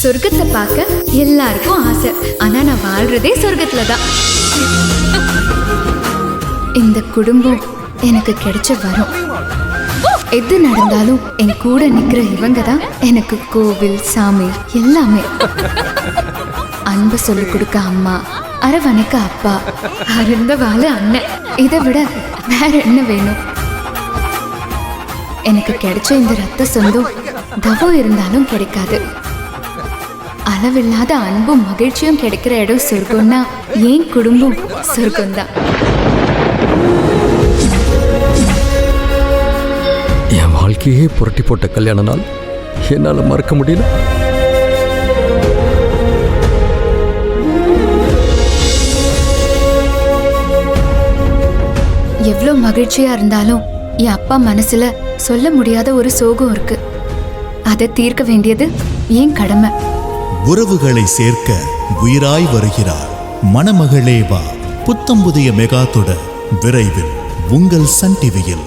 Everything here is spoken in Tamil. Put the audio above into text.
சொர்க்கத்தை பார்க்க எல்லாருக்கும் ஆசை. ஆனா நான் வாழ்றதே சொர்க்கத்துல தான். இந்த குடும்பம் எனக்கு கிடைச்ச வரும். எது நடந்தாலும் என் கூட நிக்கிற இவங்க தான் எனக்கு கோவில், சாமி எல்லாமே. அன்பு சொல்லி கொடுக்க அம்மா, அரவணைக்க அப்பா, அருந்த வாழ அண்ணன். இதை விட வேற என்ன வேணும்? எனக்கு கிடைச்ச இந்த ரத்த சொந்தம் தவம் இருந்தாலும் கிடைக்காது. அளவில்லாத அன்பும் மகிழ்ச்சியும் கிடைக்கிற இடம் சொர்க்கம்னா என் குடும்பம் சொர்க்கம்தான். என் வாழ்க்கையே புரட்டி போட்ட கல்யாண நாள் என்னால மறக்க முடியல. எவ்வளவு மகிழ்ச்சியா இருந்தாலும் என் அப்பா மனசுல சொல்ல முடியாத ஒரு சோகம் இருக்கு. அதை தீர்க்க வேண்டியது என் கடமை. உறவுகளை சேர்க்க உயிராய் வருகிறார் மணமகளே வா. புத்தம் புதிய மெகா தொடர் விரைவில் உங்கள் சன் டிவியில்.